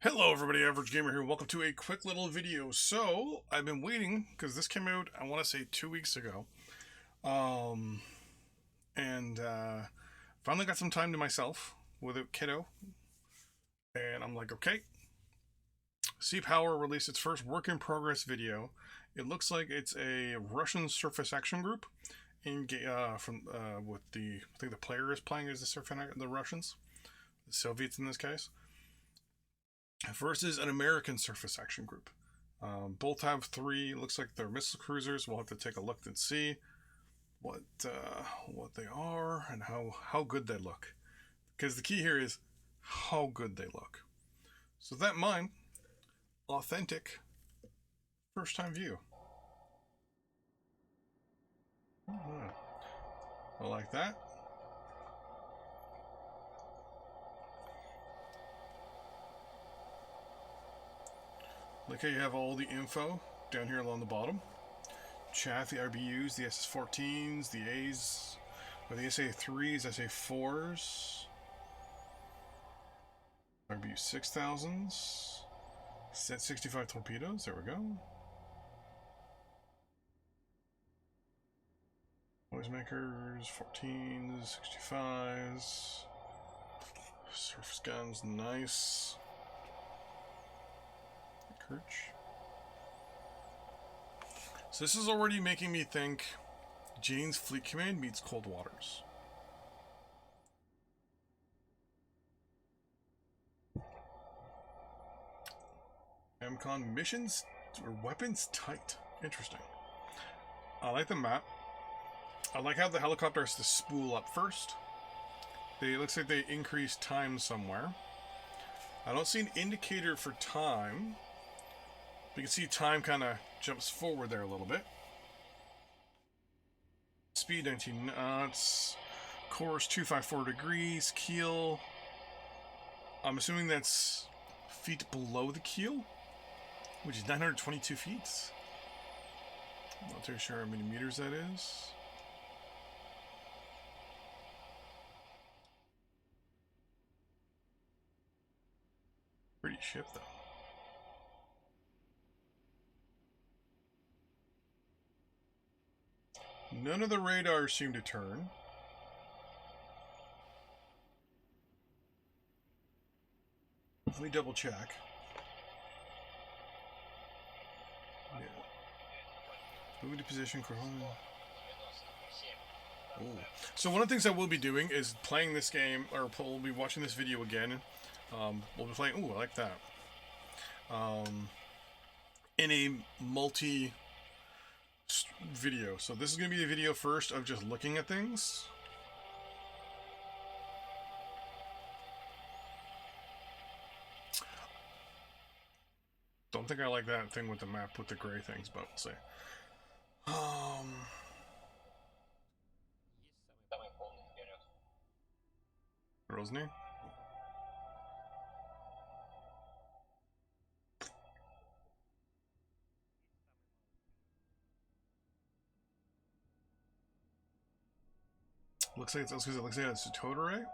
Hello everybody, Average Gamer here. Welcome to a quick little video. So, I've been waiting, because this came out, I want to say 2 weeks ago. And finally got some time to myself with a kiddo. And I'm like, okay. C-Power released its first work-in-progress video. It looks like it's a Russian surface action group. With I think the player is playing as the Russians. The Soviets in this case. Versus an American surface action group. Both have three. Looks like they're missile cruisers. We'll have to take a look and see what they are and how good they look. Because the key here is how good they look. So that in mind, authentic first time view. I like that. Like how you have all the info down here along the bottom. Chaff, the RBUs, the SS-14s, the A's, or the SA-3s, SA-4s, RBU 6000s, Set 65 torpedoes, there we go. Noisemakers, 14s, 65s, surface guns, nice. So this is already making me think Jane's Fleet Command meets Cold Waters. MCON missions or weapons tight. Interesting. I like the map. I like how the helicopter has to spool up first. It looks like they increased time somewhere. I don't see an indicator for time. You can see time kind of jumps forward there a little bit. Speed 19 knots. Course 254 degrees. Keel. I'm assuming that's feet below the keel, which is 922 feet. I'm not too sure how many meters that is. Pretty ship though. None of the radars seem to turn. Let me double check. Yeah. Move into position. Oh. So one of the things I will be doing is playing this game, or we'll be watching this video again. We'll be playing. Ooh, I like that. In a multi video. So this is going to be a video first of just looking at things. Don't think I like that thing with the map with the gray things, but we'll see. Rosny? Looks like it's a Totore.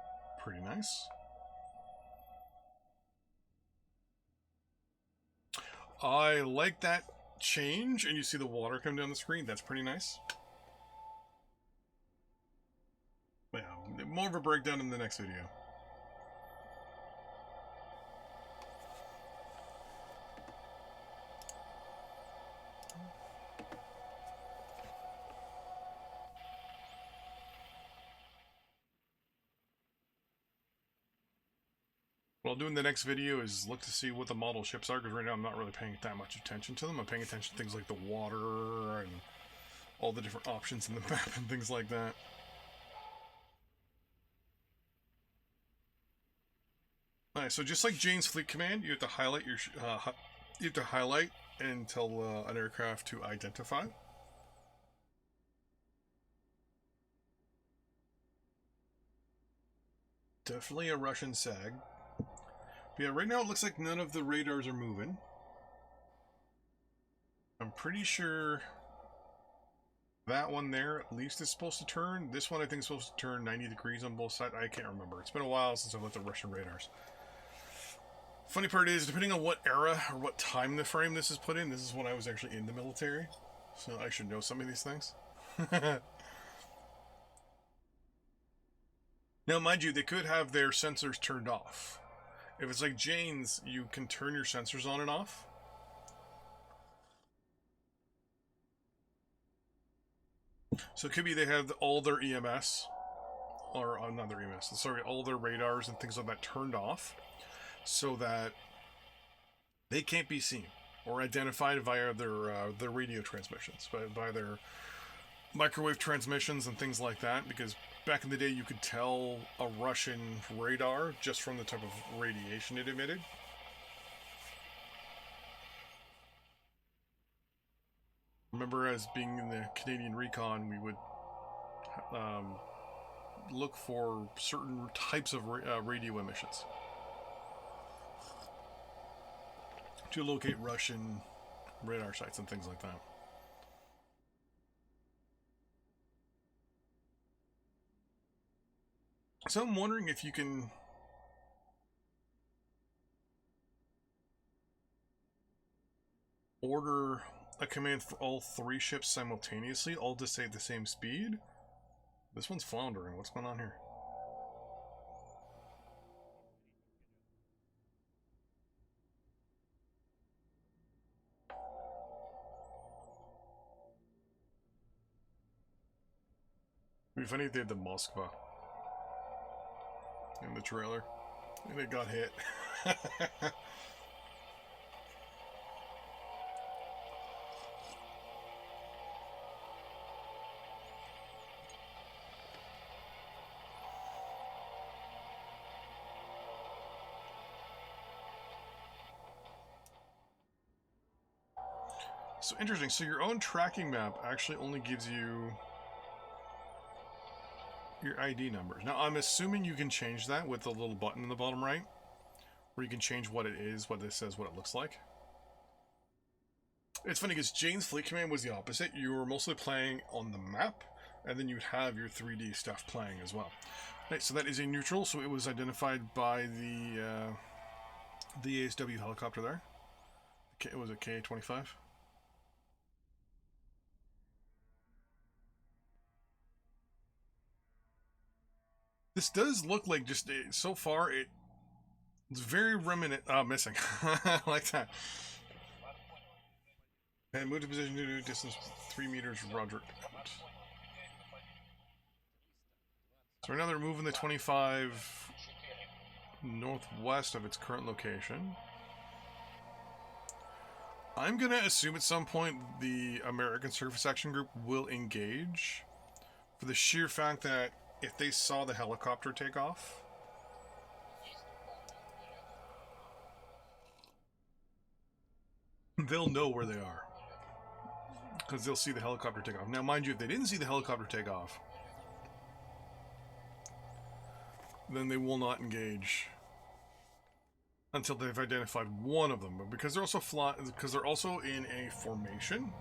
Pretty nice. I like that change, and you see the water come down the screen. That's pretty nice. Yeah, more of a breakdown in the next video. What I'll do in the next video is look to see what the model ships are, because right now I'm not really paying that much attention to them. I'm paying attention to things like the water and all the different options in the map and things like that. Alright, so just like Jane's Fleet Command, you have to highlight and tell an aircraft to identify. Definitely a Russian SAG. But yeah, right now it looks like none of the radars are moving. I'm pretty sure that one there at least is supposed to turn. This one I think is supposed to turn 90 degrees on both sides. I can't remember. It's been a while since I've looked at Russian radars. Funny part is, depending on what era or what time the frame this is put in, this is when I was actually in the military, so I should know some of these things. Now, mind you, they could have their sensors turned off. If it's like Jane's, you can turn your sensors on and off. So it could be they have all their EMS, or not their EMS, sorry, all their radars and things like that turned off, so that they can't be seen or identified via their radio transmissions, by their microwave transmissions and things like that, because back in the day you could tell a Russian radar just from the type of radiation it emitted. Remember, as being in the Canadian Recon, we would look for certain types of radio emissions to locate Russian radar sites and things like that. So I'm wondering if you can order a command for all 3 ships simultaneously, all to stay at the same speed. This one's floundering. What's going on here? It'd be funny if they had the Moskva in the trailer and it got hit. So interesting. So your own tracking map actually only gives you your ID numbers. Now I'm assuming you can change that with the little button in the bottom right, where you can change what it is, what it says, what it looks like. It's funny because Jane's Fleet Command was the opposite. You were mostly playing on the map, and then you'd have your 3D stuff playing as well. Right, so that is a neutral, so it was identified by the ASW helicopter there. It was a KA-25. This does look like, just so far, it's very remnant. Missing. I like that. And move to position to distance 3 meters, Roger. So right now they're moving the 25 northwest of its current location. I'm going to assume at some point the American Surface Action Group will engage, for the sheer fact that if they saw the helicopter take off, they'll know where they are, because they'll see the helicopter take off. Now, mind you, if they didn't see the helicopter take off, then they will not engage until they've identified one of them. But because they're also in a formation,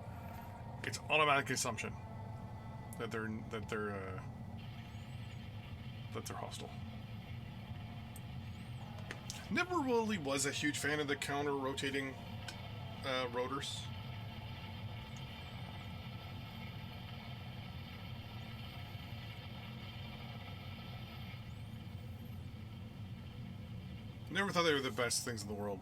it's automatic assumption that they're hostile. Never really was a huge fan of the counter-rotating rotors. Never thought they were the best things in the world.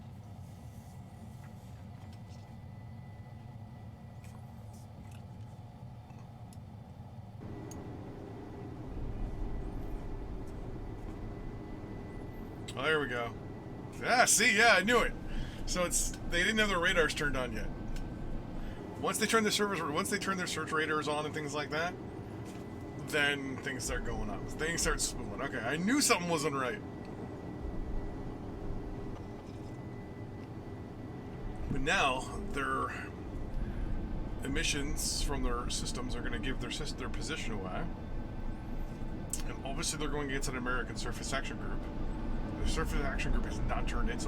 Oh, there we go. Ah, see, yeah, I knew it. So they didn't have their radars turned on yet. Once they turn their search radars on and things like that, then things start going up. Things start spooling. Okay, I knew something wasn't right. But now their emissions from their systems are going to give their position away, and obviously they're going against an American Surface Action Group. The Surface Action Group has not turned its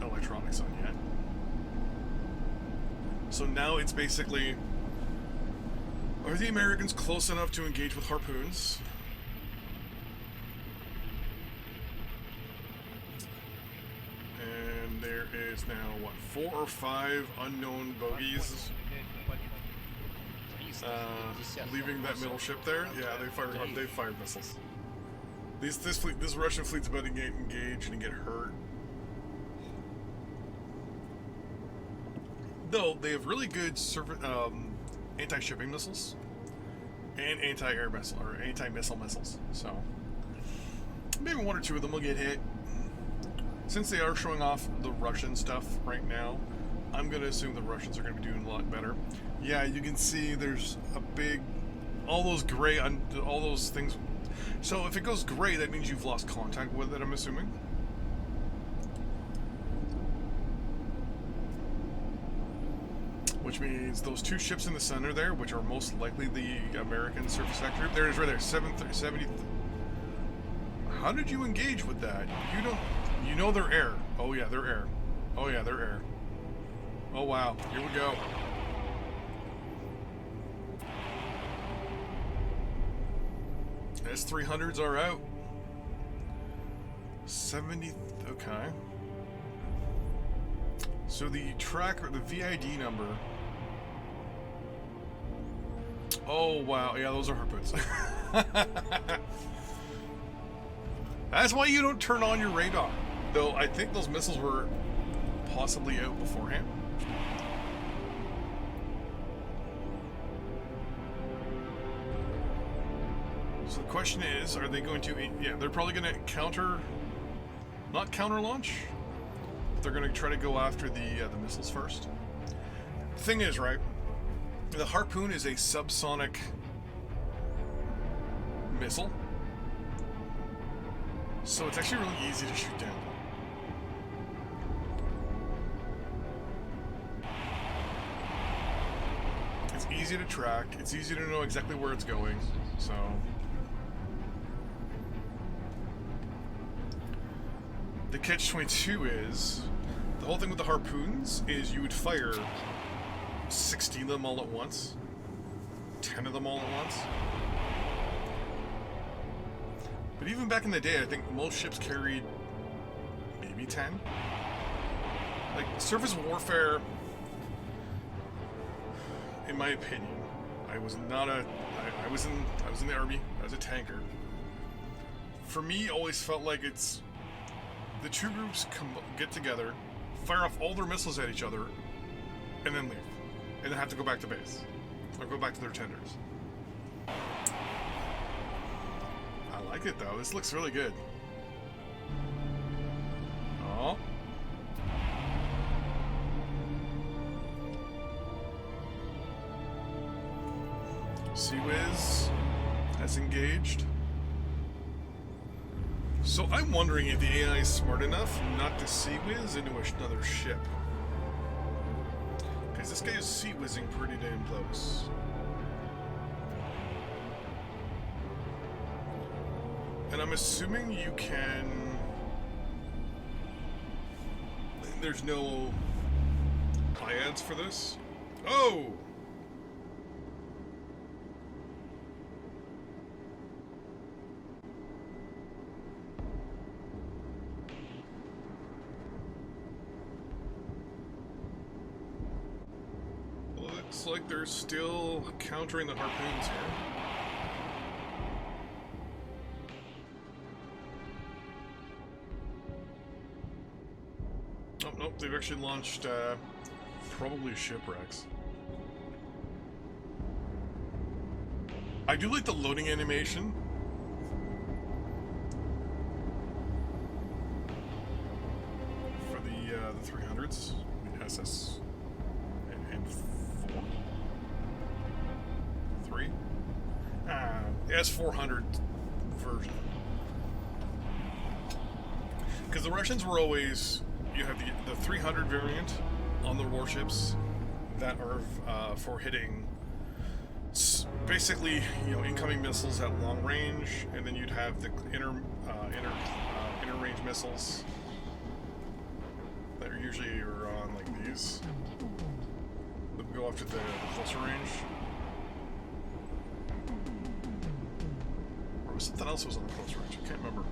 electronics on yet. So now it's basically, are the Americans close enough to engage with harpoons? There's now, what, 4 or 5 unknown bogeys leaving that middle ship there. Yeah, they fired missiles. This Russian fleet's about to get engaged and get hurt. Though they have really good anti-shipping missiles and anti-air missile or anti-missile missiles. So maybe 1 or 2 of them will get hit. Since they are showing off the Russian stuff right now, I'm going to assume the Russians are going to be doing a lot better. Yeah, you can see there's a big... all those gray... all those things... So if it goes gray, that means you've lost contact with it, I'm assuming. Which means those 2 ships in the center there, which are most likely the American surface attack group. There it is right there, 70... How did you engage with that? You don't... You know they're air. Oh yeah, they're air. Oh yeah, they're air. Oh wow, here we go. S-300s are out. 70, okay. So the tracker, the VID number. Oh wow, yeah, those are harpoons. That's why you don't turn on your radar. Though I think those missiles were possibly out beforehand. So the question is, are they going to... Yeah, they're probably going to counter... Not counter launch. They're going to try to go after the missiles first. The thing is, right, the Harpoon is a subsonic missile. So it's actually really easy to shoot down. It's easy to track. It's easy to know exactly where it's going. So... The catch-22 is... The whole thing with the Harpoons is you would fire 60 of them all at once. 10 of them all at once. But even back in the day, I think most ships carried maybe 10. Like, surface warfare, in my opinion, I was in the army, I was a tanker. For me, always felt like it's the 2 groups get together, fire off all their missiles at each other, and then leave. And then have to go back to base. Or go back to their tenders. I like it though, this looks really good. Oh. Sea-Wiz has engaged. So I'm wondering if the AI is smart enough not to Sea-Wiz into another ship. Because this guy is Sea-Wizzing pretty damn close. And I'm assuming you can... There's no IADs for this? Oh! Looks like they're still countering the Harpoons here. Oh, nope, they've actually launched, probably shipwrecks. I do like the loading animation. For the 300s. I mean, SS... and 4? 3? The S400 version. Because the Russians were always... You have the 300 variant on the warships that are for hitting basically, you know, incoming missiles at long range, and then you'd have the inner range missiles that are usually on like these that go after the closer range. Or was something else was on the close range? I can't remember.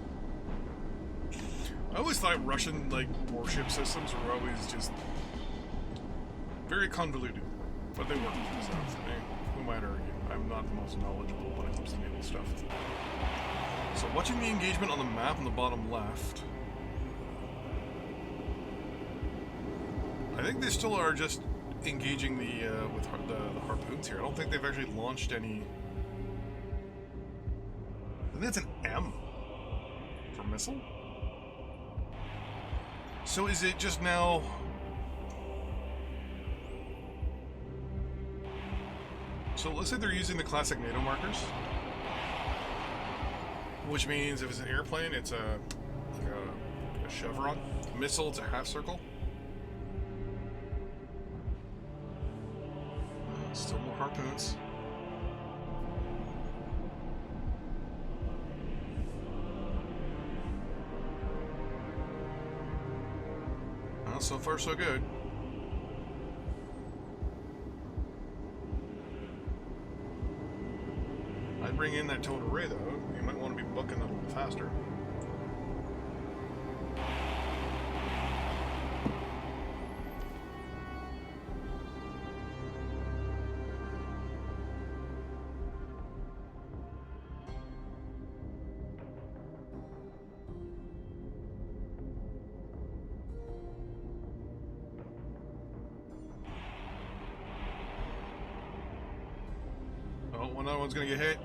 I always thought Russian, like, warship systems were always just very convoluted, but they work. So, who might argue? I'm not the most knowledgeable when it comes to naval stuff. So, watching the engagement on the map on the bottom left, I think they still are just engaging the with the harpoons here. I don't think they've actually launched any. I think that's an M for missile. So is it just now? So it looks like they're using the classic NATO markers, which means if it's an airplane, it's like a chevron. Missile, it's a half circle. Still more harpoons. Well, so far so good. I'd bring in that towed array though. You might want to be booking them a little faster. Oh, well, another one's gonna get hit.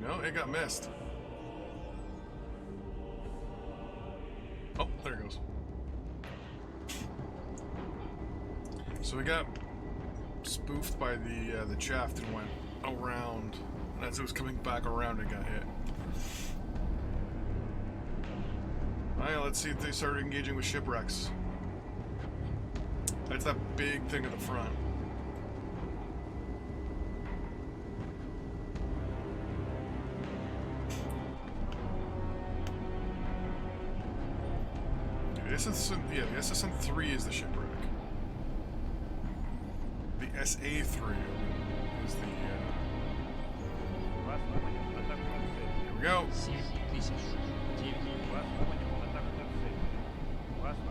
No, it got missed. Oh, there it goes. So we got spoofed by the shaft and went around. And as it was coming back around, it got hit. Alright, let's see if they start engaging with shipwrecks. That's that big thing at the front. The SSN-3 is the shipwreck. The SA-3 is the. Here we go.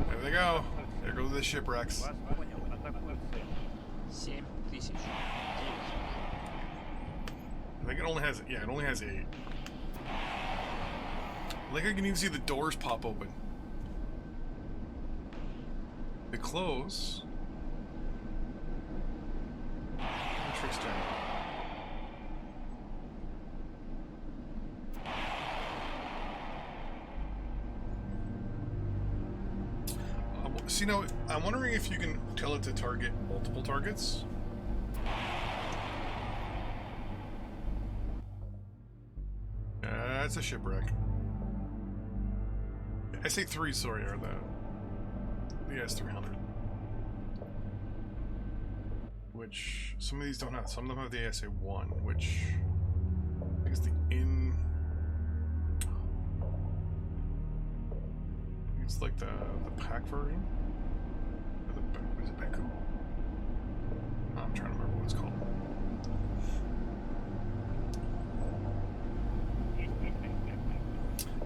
There they go. There go the shipwrecks. I think it only has. Yeah, it only has 8. Like I can even see the doors pop open. They close. Interesting. See now, I'm wondering if you can tell it to target multiple targets. That's a shipwreck. SA-3, sorry, are the S-300. Which, some of these don't have. Some of them have the SA-1, which is the it's like the pack version. Is it Baku? I'm trying to remember what it's called.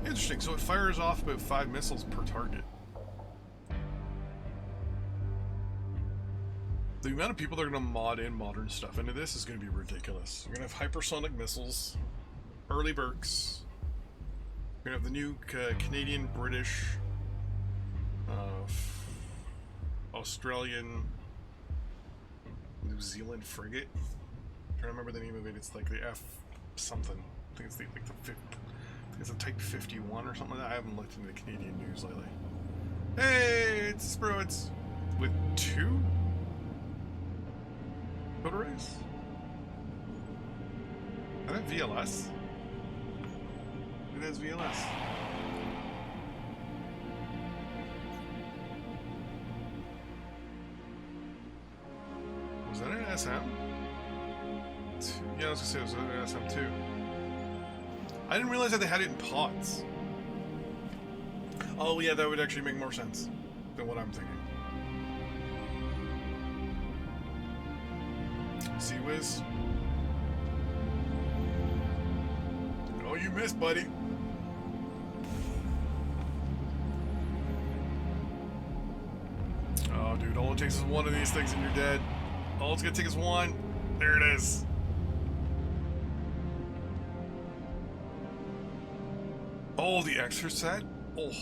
Interesting, so it fires off about 5 missiles per target. The amount of people that are going to mod in modern stuff into this is going to be ridiculous. You're going to have hypersonic missiles, early Burks, you're going to have the new Canadian, British, Australian, New Zealand frigate. I'm trying to remember the name of it. It's like the F something. I think it's like the fifth. I think it's a Type 51 or something like that. I haven't looked into the Canadian news lately. Hey, it's Spruance with 2 photo arrays. Is that VLS? It has VLS. Was that an SM? Yeah, I was gonna say it was an SM too. I didn't realize that they had it in pods. Oh yeah, that would actually make more sense than what I'm thinking. Sea Whiz. You missed, buddy. Oh, dude, all it takes is one of these things and you're dead. All it's gonna take is one. There it is. Oh, the extra set? Oh.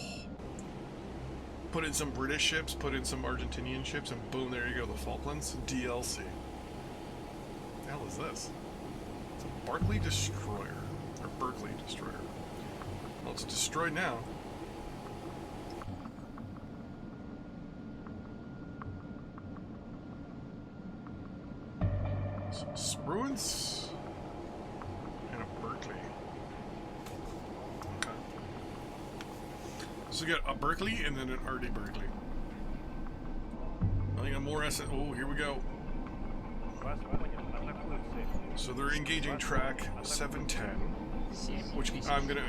Put in some British ships, put in some Argentinian ships, and boom, there you go, the Falklands DLC. What the hell is this? It's a Barclay Destroyer. Or Berkeley Destroyer. Well, it's destroyed now. Some Spruance and a Berkeley. Okay. So we got a Berkeley and then an Artie Berkeley. I think more S. Oh, here we go. So they're engaging track 710, which I'm gonna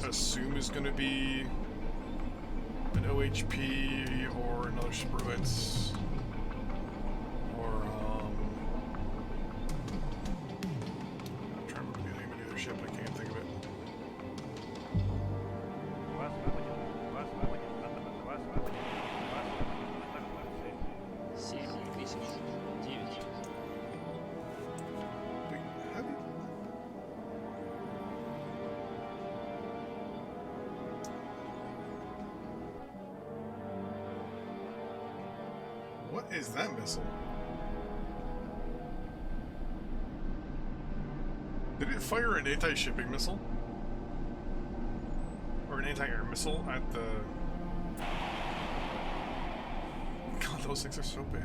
assume is gonna be an OHP or another Spruance. What is that missile? Did it fire an anti-shipping missile? Or an anti-air missile at the... God, those things are so big.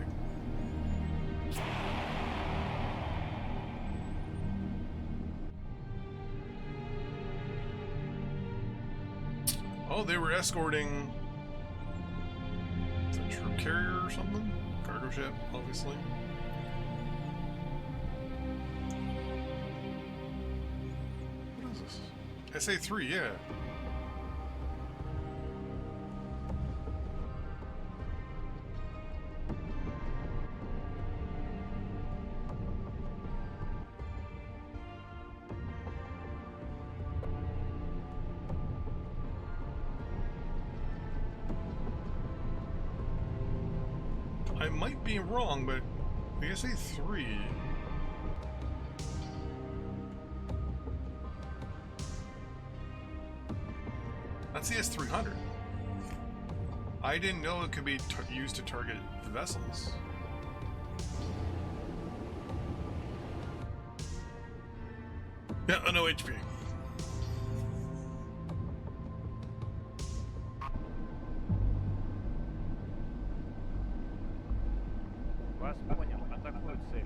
Oh, they were escorting a troop carrier or something? Cargo ship, obviously. What is this? SA-3, yeah. I might be wrong, but the SA-3... That's the S-300. I didn't know it could be used to target the vessels. Yeah, no HP. Вас понял. Атакуют цель.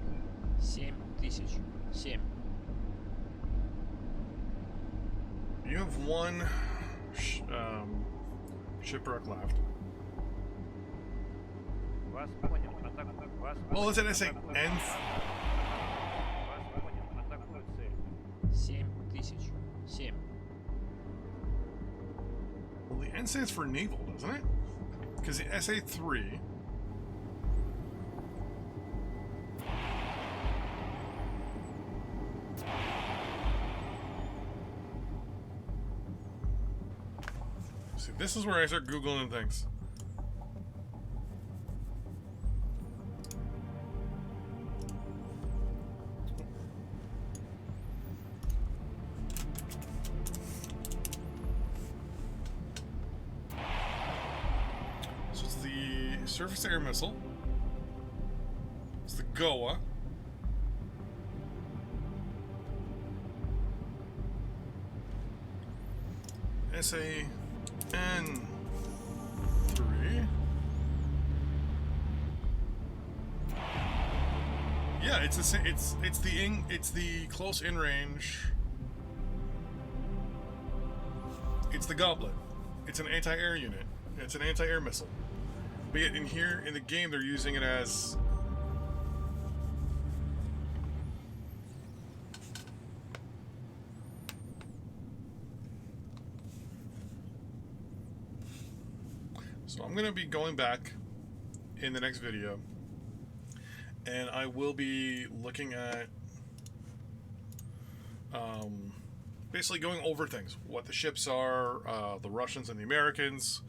7000. 7. You have one shipwreck left. Вас понял. Атакуют. Вас Oh, let's say атакуют. N. Вас понял. Атакуют цель. 7000. 7. Well, the N stands for naval, doesn't it? Because the SA-3. See, this is where I start Googling things. So it's the surface air missile. It's the GOA. SA-N-3. Yeah, it's the close in range. It's the Goblet. It's an anti-air unit. It's an anti-air missile. But yet in here in the game they're using it as so I'm gonna be going back in the next video and I will be looking at basically going over things, what the ships are, the Russians and the Americans,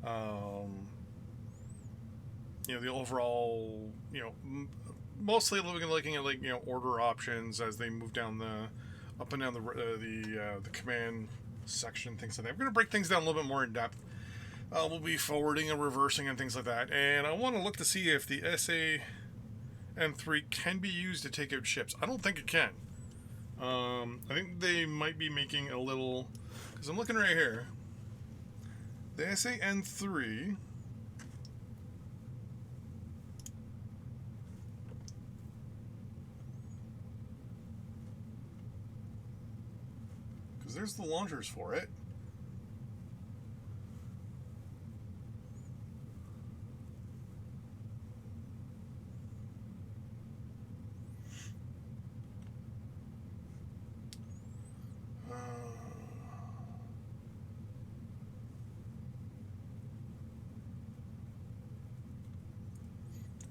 the overall, mostly looking at order options as they move down up and down the command section, things like that. We're going to break things down a little bit more in depth. We'll be forwarding and reversing and things like that. And I want to look to see if the SA-N3 can be used to take out ships. I don't think it can. I think they might be making a little... Because I'm looking right here. The SA-N3... Because there's the launchers for it.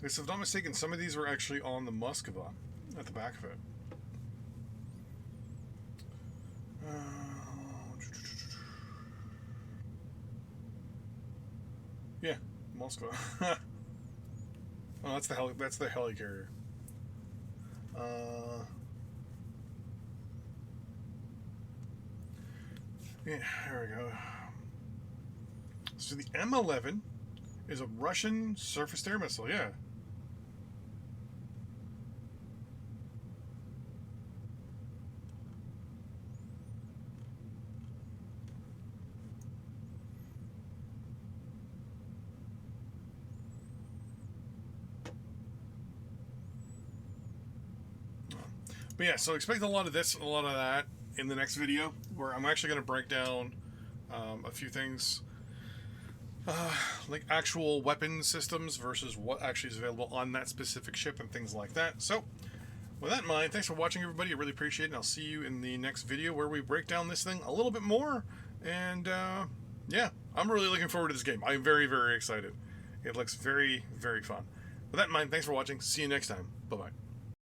If I'm not mistaken, some of these were actually on the Moskva at the back of it. Yeah, Moskva. Oh, that's the helicarrier. Yeah, there we go. So the M11 is a Russian surface-to-air missile. Yeah. But yeah, so expect a lot of this, a lot of that in the next video, where I'm actually going to break down a few things, like actual weapon systems versus what actually is available on that specific ship and things like that. So, with that in mind, thanks for watching, everybody. I really appreciate it, and I'll see you in the next video where we break down this thing a little bit more. And yeah, I'm really looking forward to this game. I'm very, very excited. It looks very, very fun. With that in mind, thanks for watching. See you next time. Bye-bye.